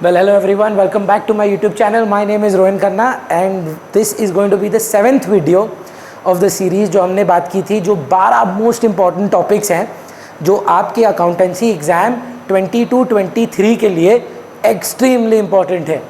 Well, hello everyone. Welcome back to my YouTube channel. My name is Rohan Khanna and this is going to be the 7th video of the series जो हमने बात की थी, जो 12 most important topics हैं जो आपके accountancy exam 22-23 के लिए एक्सट्रीमली इम्पॉर्टेंट है।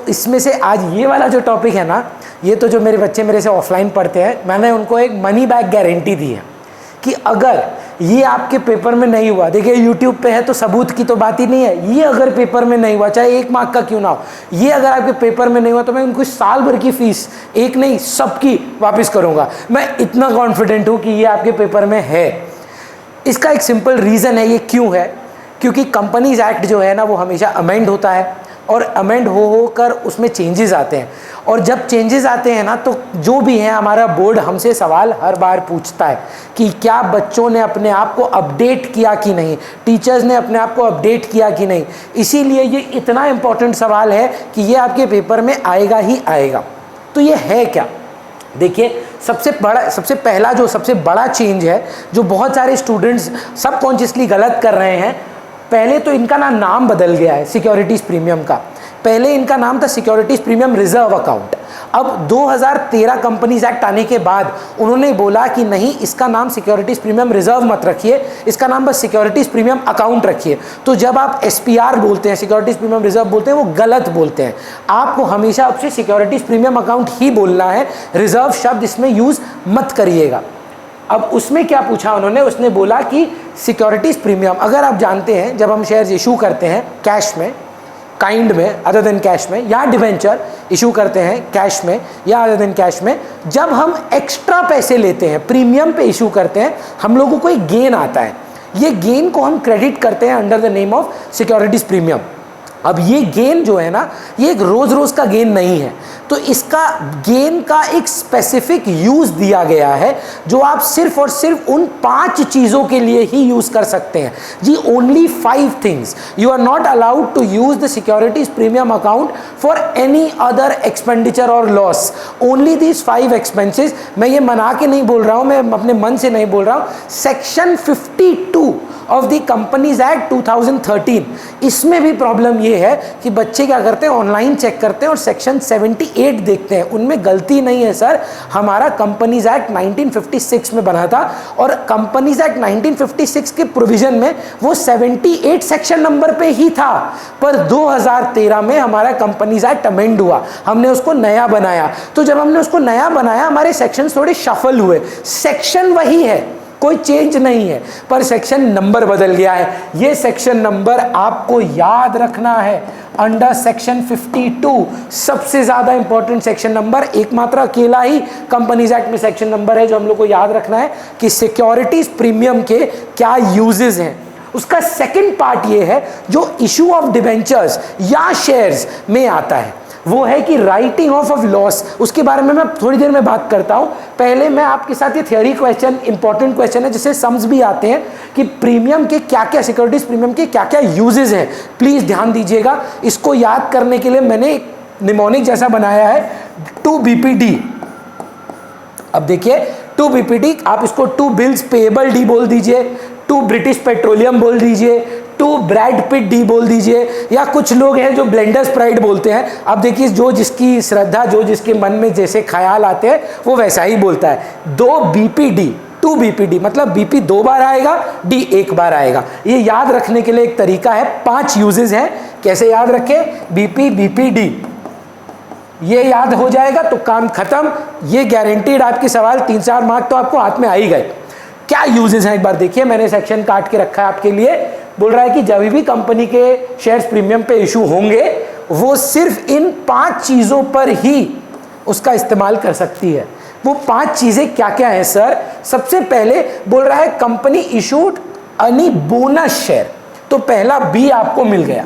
इसमें से आज ये वाला जो टॉपिक है ना, ये तो जो मेरे बच्चे मेरे से ऑफलाइन पढ़ते हैं, मैंने उनको एक मनी बैक गारंटी दी है कि अगर ये आपके पेपर में नहीं हुआ, देखिए यूट्यूब पे है तो सबूत की तो बात ही नहीं है, ये अगर पेपर में नहीं हुआ, चाहे 1 मार्क का क्यों ना हो, ये अगर आपके पेपर में नहीं हुआ तो मैं उनको साल भर की फीस, एक नहीं सबकी वापस करूंगा। मैं इतना कॉन्फिडेंट हूं कि ये आपके पेपर में है। इसका एक सिंपल रीज़न है, ये क्यों है, क्योंकि कंपनीज एक्ट जो है ना वो हमेशा अमेंड होता है और अमेंड हो कर उसमें चेंजेस आते हैं, और जब चेंजेस आते हैं ना तो जो भी है हमारा बोर्ड हमसे सवाल हर बार पूछता है कि क्या बच्चों ने अपने आप को अपडेट किया कि नहीं, टीचर्स ने अपने आप को अपडेट किया कि नहीं। इसीलिए ये इतना इम्पोर्टेंट सवाल है कि ये आपके पेपर में आएगा ही आएगा। तो ये है क्या, देखिए सबसे बड़ा चेंज है जो बहुत सारे स्टूडेंट्स सबकॉन्शियसली गलत कर रहे हैं। पहले तो इनका नाम बदल गया है सिक्योरिटीज़ प्रीमियम का। पहले इनका नाम था सिक्योरिटीज़ प्रीमियम रिजर्व अकाउंट। अब 2013 कंपनीज एक्ट आने के बाद उन्होंने बोला कि नहीं, इसका नाम सिक्योरिटीज़ प्रीमियम रिजर्व मत रखिए, इसका नाम बस सिक्योरिटीज़ प्रीमियम अकाउंट रखिए। तो जब आप SPR बोलते हैं, सिक्योरिटीज़ प्रीमियम रिजर्व बोलते हैं, वो गलत बोलते हैं। आपको हमेशा आपसे सिक्योरिटीज़ प्रीमियम अकाउंट ही बोलना है, रिजर्व शब्द इसमें यूज़ मत करिएगा। अब उसमें क्या पूछा उन्होंने, उसने बोला कि सिक्योरिटीज़ प्रीमियम, अगर आप जानते हैं जब हम शेयर्स इशू करते हैं कैश में, काइंड में अदर देन कैश में, या डिवेंचर इशू करते हैं कैश में या अदर देन कैश में, जब हम एक्स्ट्रा पैसे लेते हैं प्रीमियम पे इशू करते हैं, हम लोगों को एक गेन आता है। ये गेन को हम क्रेडिट करते हैं under the name of securities premium. अब ये गेन जो है ना, ये एक रोज़ रोज़ का गेन नहीं है, तो इसका गेन का एक स्पेसिफिक यूज़ दिया गया है जो आप सिर्फ और सिर्फ उन 5 चीज़ों के लिए ही यूज़ कर सकते हैं जी। Only 5 things you are not allowed to use the securities premium account for any other expenditure और लॉस। Only these 5 expenses. मैं ये मना के नहीं बोल रहा हूँ, मैं अपने मन से नहीं बोल रहा हूँ। Section 52 of the companies act 2013, इसमें भी प्रॉब्लम ये है कि बच्चे क्या करते हैं, ऑनलाइन चेक करते हैं और सेक्शन 78 देखते हैं, उनमें गलती नहीं है सर। हमारा कंपनीज एक्ट 1956 में बना था और कंपनीज एक्ट 1956 के प्रोविजन में वो 78 सेक्शन नंबर पे ही था, पर 2013 में हमारा कंपनीज एक्ट अमेंड हुआ, हमने उसको नया बनाया। तो जब हमने उसको नया बनाया, हमारे सेक्शन थोड़े शफल हुए। सेक्शन वही है, कोई चेंज नहीं है, पर सेक्शन नंबर बदल गया है। ये सेक्शन नंबर आपको याद रखना है। अंडर सेक्शन 52 सबसे ज्यादा इंपॉर्टेंट सेक्शन नंबर, एकमात्र अकेला ही कंपनीज एक्ट में सेक्शन नंबर है जो हम लोग को याद रखना है कि सिक्योरिटीज प्रीमियम के क्या यूजेस हैं। उसका सेकंड पार्ट ये है जो इशू ऑफ डिबेंचर्स या शेयर्स में आता है, वो है कि राइटिंग ऑफ लॉस। उसके बारे में मैं थोड़ी देर में बात करता हूं। पहले मैं आपके साथ ये थ्योरी क्वेश्चन, इंपॉर्टेंट क्वेश्चन है जिससे सम्स भी आते हैं कि प्रीमियम के क्या क्या, सिक्योरिटीज प्रीमियम के क्या क्या यूजेस हैं। प्लीज ध्यान दीजिएगा। इसको याद करने के लिए मैंने एक निमोनिक जैसा बनाया है, 2BPD। अब देखिए 2BPD, आप इसको 2 बिल्स पेएबल डी बोल दीजिए, 2 ब्रिटिश पेट्रोलियम बोल दीजिए, 2 ब्रैड पिट डी बोल दीजिए, या कुछ लोग हैं जो ब्लेंडर्स प्राइड बोलते हैं। अब देखिए जो जिसकी श्रद्धा, जो जिसके मन में जैसे ख्याल आते हैं वो वैसा ही बोलता है। 2BPD, 2BPD मतलब BP 2 बार आएगा, D 1 बार आएगा। ये याद रखने के लिए एक तरीका है, 5 यूजेस हैं। कैसे याद रखें, BP BPD, ये याद हो जाएगा तो काम खत्म। ये गारंटीड आपके सवाल 3-4 मार्क तो आपको हाथ में आ ही गए। क्या यूजेस हैं एक बार देखिए, मैंने सेक्शन काट के रखा है आपके लिए। बोल रहा है कि जब भी कंपनी के शेयर्स प्रीमियम पे इशू होंगे, वो सिर्फ इन 5 चीजों पर ही उसका इस्तेमाल कर सकती है। वो 5 चीजें क्या क्या है सर? सबसे पहले बोल रहा है company issued any bonus share, तो पहला B आपको मिल गया।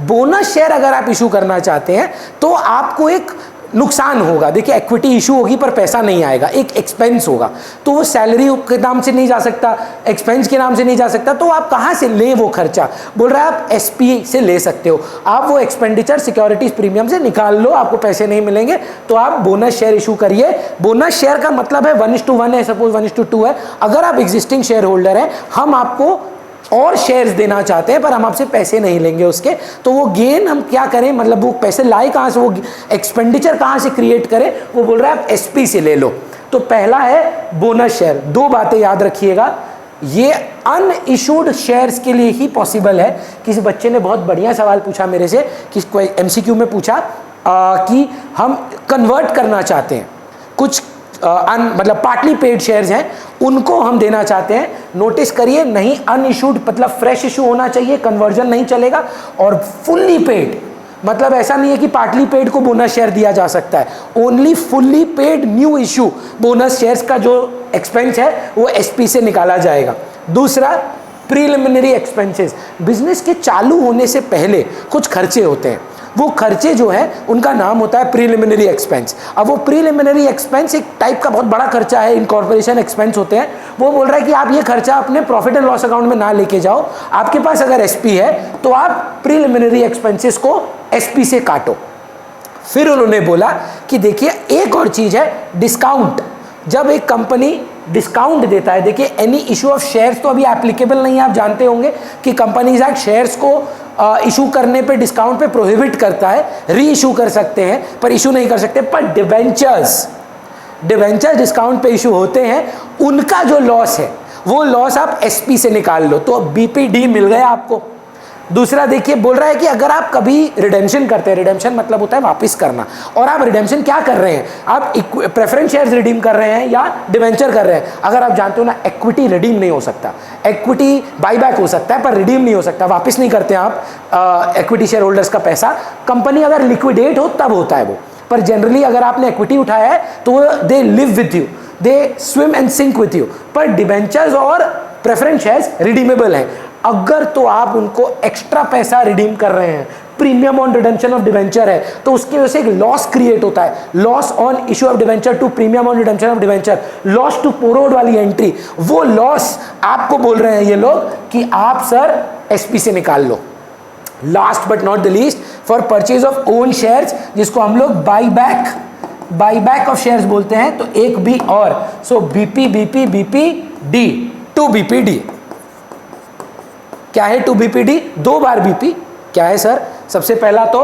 बोनस शेयर अगर आप इशू करना चाहते हैं तो आपको एक नुकसान होगा। देखिए इक्विटी इशू होगी पर पैसा नहीं आएगा, एक एक्सपेंस होगा, तो वो सैलरी के नाम से नहीं जा सकता, एक्सपेंस के नाम से नहीं जा सकता, तो आप कहाँ से लें वो खर्चा? बोल रहा है आप SP से ले सकते हो, आप वो एक्सपेंडिचर सिक्योरिटीज प्रीमियम से निकाल लो, आपको पैसे नहीं मिलेंगे तो आप बोनस शेयर इशू करिए। बोनस शेयर का मतलब है 1:1 है, सपोज 1:2 है। अगर आप एग्जिस्टिंग शेयर होल्डर हैं, हम आपको और शेयर्स देना चाहते हैं पर हम आपसे पैसे नहीं लेंगे उसके, तो वो गेन हम क्या करें, मतलब वो पैसे लाए कहाँ से, वो एक्सपेंडिचर कहाँ से क्रिएट करें, वो बोल रहा है आप एसपी से ले लो। तो पहला है बोनस शेयर। दो बातें याद रखिएगा, ये अनइशूड शेयर्स के लिए ही पॉसिबल है। किसी बच्चे ने बहुत बढ़िया सवाल पूछा मेरे से, कि कोई एमसीक्यू में पूछा कि हम कन्वर्ट करना चाहते हैं, कुछ मतलब पार्टली पेड शेयर्स हैं उनको हम देना चाहते हैं। नोटिस करिए, नहीं अनइशूड मतलब फ्रेश इशू होना चाहिए, कन्वर्जन नहीं चलेगा। और फुल्ली पेड मतलब ऐसा नहीं है कि पार्टली पेड को बोनस शेयर दिया जा सकता है, only fully paid new issue bonus shares का जो एक्सपेंस है वो एसपी से निकाला जाएगा। दूसरा प्रीलिमिनरी एक्सपेंसेस, बिजनेस के चालू होने से पहले कुछ खर्चे होते हैं, वो खर्चे जो है उनका नाम होता है प्रीलिमिनरी एक्सपेंस। अब वो प्रीलिमिनरी एक्सपेंस एक टाइप का बहुत बड़ा खर्चा है, इनकॉर्पोरेशन एक्सपेंस होते हैं। वो बोल रहा है कि आप ये खर्चा अपने प्रॉफिट एंड लॉस अकाउंट में ना लेके जाओ, आपके पास अगर एसपी है तो आप प्रीलिमिनरी एक्सपेंसेस को एसपी से काटो। फिर उन्होंने बोला कि देखिए एक और चीज है डिस्काउंट। जब एक कंपनी डिस्काउंट देता है, देखिए एनी इशू ऑफ शेयर्स तो अभी एप्लीकेबल नहीं है, आप जानते होंगे कि कंपनीज एक्ट शेयर्स को इशू करने पे डिस्काउंट पे प्रोहिबिट करता है, री इशू कर सकते हैं पर इशू नहीं कर सकते। पर डिवेंचर्स डिस्काउंट पे इशू होते हैं, उनका जो लॉस है वो लॉस आप एसपी से निकाल लो, तो बीपीडी मिल गया आपको। दूसरा देखिए बोल रहा है कि अगर आप कभी रिडेम्पशन करते हैं, रिडेम्पशन मतलब होता है वापस करना, और आप रिडेम्पशन क्या कर रहे हैं, आप प्रेफरेंस शेयर्स रिडीम कर रहे हैं या डिवेंचर कर रहे हैं। अगर आप जानते हो ना इक्विटी रिडीम नहीं हो सकता, इक्विटी बाईबैक हो सकता है पर रिडीम नहीं हो सकता, वापस नहीं करते आप इक्विटी शेयर होल्डर्स का पैसा। कंपनी अगर लिक्विडेट हो तब होता है वो, पर जनरली अगर आपने इक्विटी उठाया है तो they live with you, they swim and sink with you. पर डिवेंचर्स और प्रेफरेंस शेयर्स रिडीमेबल हैं, अगर तो आप उनको एक्स्ट्रा पैसा रिडीम कर रहे हैं, premium on redemption of debenture है, तो उसकी वजह से एक लॉस क्रिएट होता है, loss on issue of debenture to premium on redemption of debenture, loss to पोरोड वाली एंट्री, वो लॉस आपको बोल रहे हैं ये लोग कि आप सर एसपी से निकाल लो। Last but not the least, for purchase of own shares, जिसको हम लोग बाईबैक ऑफ शेयर्स बोलते हैं, तो एक बी और, सो बीपी टू बीपीडी। क्या है टू बीपीडी? दो बार बीपी। क्या है सर? सबसे पहला तो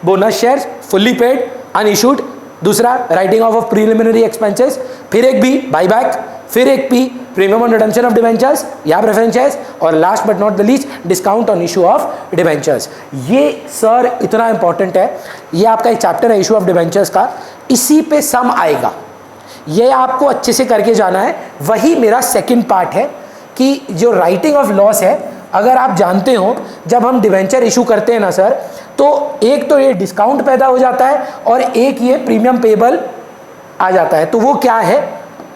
bonus shares fully paid unissued, दूसरा राइटिंग ऑफ प्रीलिमिनरी एक्सपेंसेस, फिर एक बी बाईबैक, फिर एक P premium on redemption of debentures या प्रेफरेंस शेयर्स, और last but not the least discount on issue of debentures. ये सर इतना इंपॉर्टेंट है, ये आपका एक चैप्टर है इशू ऑफ डिवेंचर्स का, इसी पे सम आएगा, ये आपको अच्छे से करके जाना है। वही मेरा सेकंड पार्ट है कि जो राइटिंग ऑफ लॉस है, अगर आप जानते हो जब हम डिवेंचर इशू करते हैं ना सर, तो एक तो ये डिस्काउंट पैदा हो जाता है और एक ये प्रीमियम पेबल आ जाता है। तो वो क्या है,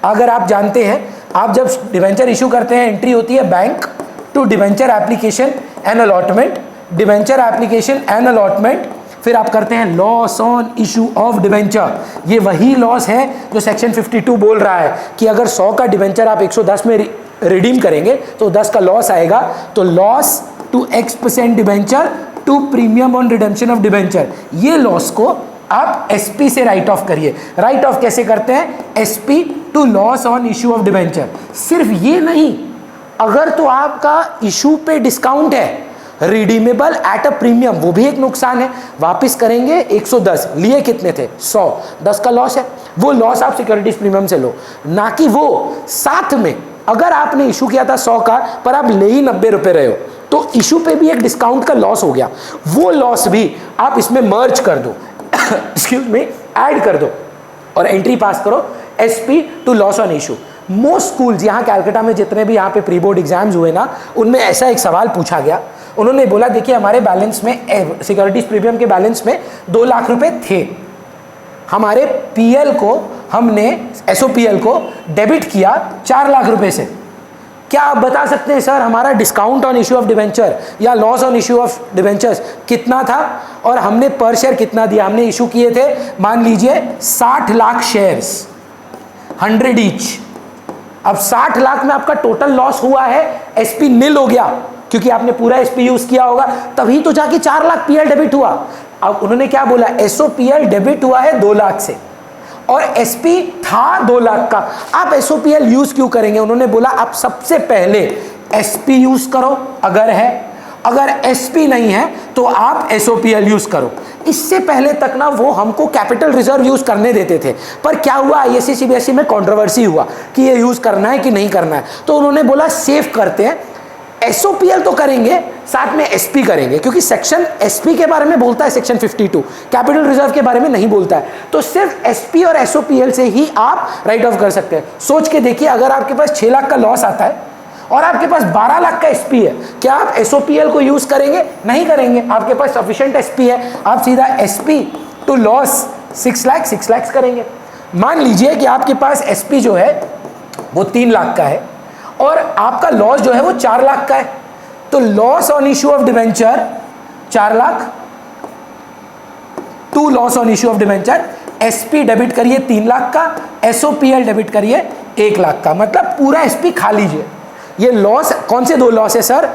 अगर आप जानते हैं, आप जब डिवेंचर इशू करते हैं एंट्री होती है bank to debenture application and allotment, debenture application and allotment, फिर आप करते हैं loss on issue of debenture. ये वही लॉस है जो सेक्शन 52 बोल रहा है कि अगर 100 का डिवेंचर आप 110 में रिडीम करेंगे तो 10 का लॉस आएगा। तो loss to X% debenture to premium on redemption of debenture, ये लॉस को आप एसपी से राइट ऑफ करिए। राइट ऑफ कैसे करते हैं? SP to loss on issue of debenture. सिर्फ ये नहीं, अगर तो आपका इशू पे डिस्काउंट है, रिडीमेबल एट अ प्रीमियम, वो भी एक नुकसान है, वापस करेंगे 110, लिए कितने थे 100, 10 का लॉस है, वो लॉस आप सिक्योरिटीज प्रीमियम से लो, ना कि वो साथ में अगर आपने इशू किया था 100 का पर आप ले ही 90 रुपए रहे हो, तो इशू पे भी एक डिस्काउंट का लॉस हो गया, वो लॉस भी आप इसमें मर्ज कर दो एक्सक्यूज मी, ऐड कर दो और एंट्री पास करो SP to loss on issue. Most schools यहाँ कैलकाटा में जितने भी यहाँ पे प्री बोर्ड एग्जाम्स हुए ना, उनमें ऐसा एक सवाल पूछा गया। उन्होंने बोला देखिए हमारे बैलेंस में, सिक्योरिटीज प्रीमियम के बैलेंस में 2 लाख रुपए थे, हमारे पीएल को हमने एसओपीएल को डेबिट किया 4 लाख रुपए से, क्या आप बता सकते हैं सर हमारा discount on issue of debenture या loss on issue of debentures कितना था और हमने पर शेयर कितना दिया? हमने इशू किए थे मान लीजिए 60 लाख शेयर्स, 100 ईच। अब 60 लाख में आपका टोटल लॉस हुआ है, एसपी नील हो गया क्योंकि आपने पूरा एसपी यूज किया होगा, तभी तो जाके 4 लाख पीएल डेबिट हुआ। अब उन्होंने क्या बोला, एसओपीएल डेबिट हुआ है 2 लाख से और एसपी था 2 लाख का, आप एसओपीएल यूज क्यों करेंगे? उन्होंने बोला आप सबसे पहले SP यूज करो अगर है, अगर SP नहीं है तो आप SOPL यूज करो। इससे पहले तक ना वो हमको कैपिटल रिजर्व यूज करने देते थे, पर क्या हुआ ISC CBSE में कंट्रोवर्सी हुआ कि ये यूज करना है कि नहीं करना है, तो उन्होंने बोला सेफ करते हैं, SOPL तो करेंगे साथ में SP करेंगे, क्योंकि सेक्शन SP के बारे में बोलता है सेक्शन 52, कैपिटल रिजर्व के बारे में नहीं बोलता है, तो सिर्फ SP और SOPL से ही आप राइट ऑफ कर सकते हैं। सोच के देखिए, अगर आपके पास 6 लाख का लॉस आता है और आपके पास 12 लाख का SP है, क्या आप SOPL को यूज करेंगे? नहीं करेंगे। आपके पास सफिशिएंट SP है, आप सीधा SP टू लॉस 6 लाख करेंगे। मान लीजिए कि आपके पास SP जो है वो 3 लाख का है और आपका लॉस जो है वो 4 लाख का है, तो loss on issue of debenture 4 lakh to loss on issue of debenture, SP debit करिए 3 लाख का, SOPL डेबिट करिए 1 लाख का, मतलब पूरा SP खा लीजिए। ये लॉस कौन से 2 लॉस है सर?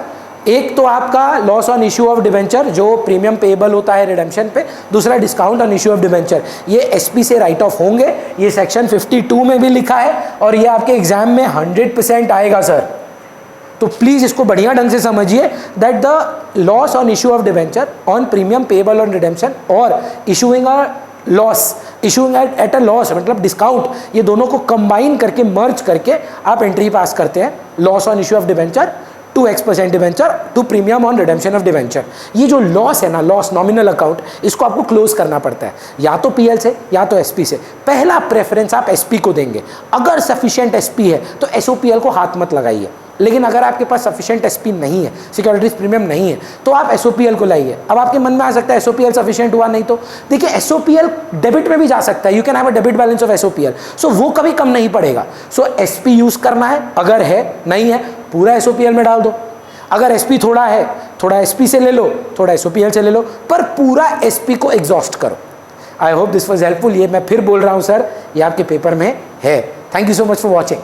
एक तो आपका loss on issue of debenture जो प्रीमियम पेएबल होता है रिडेम्पशन पे, दूसरा discount on issue of debenture, ये SP से राइट ऑफ होंगे। ये सेक्शन 52 में भी लिखा है और ये आपके एग्जाम में 100% आएगा सर। तो प्लीज इसको बढ़िया ढंग से समझिए that the loss on issue of debenture on premium payable on redemption और issuing a loss, issuing at a loss मतलब डिस्काउंट, ये दोनों को कंबाइन करके मर्ज करके आप एंट्री पास करते हैं। Loss on issue of debenture to X% debenture to premium on redemption of debenture. ये जो लॉस है ना, लॉस नॉमिनल अकाउंट, इसको आपको क्लोज करना पड़ता है या तो PL से या तो SP से। पहला प्रेफरेंस आप SP को देंगे। अगर सफिशिएंट SP है तो SOPL को हाथ मत लगाइए, लेकिन अगर आपके पास सफिशिएंट SP नहीं है, सिक्योरिटीज प्रीमियम नहीं है, तो आप SOPL को लाइए। अब आपके मन में आ सकता है SOPL सफिशिएंट हुआ नहीं तो देखिए, SOPL डेबिट में भी जा सकता है, you can have a debit balance of SOPL, सो वो कभी कम नहीं पड़ेगा। सो SP यूज करना है, अगर है, नहीं है पूरा SOPL में डाल दो। अगर SP थोड़ा है, थोड़ा SP से ले लो, थोड़ा SOPL से ले लो, पर पूरा SP को एग्जॉस्ट करो। I hope this was helpful. ये मैं फिर बोल रहा हूँ सर, ये आपके पेपर में है। Thank you so much for watching.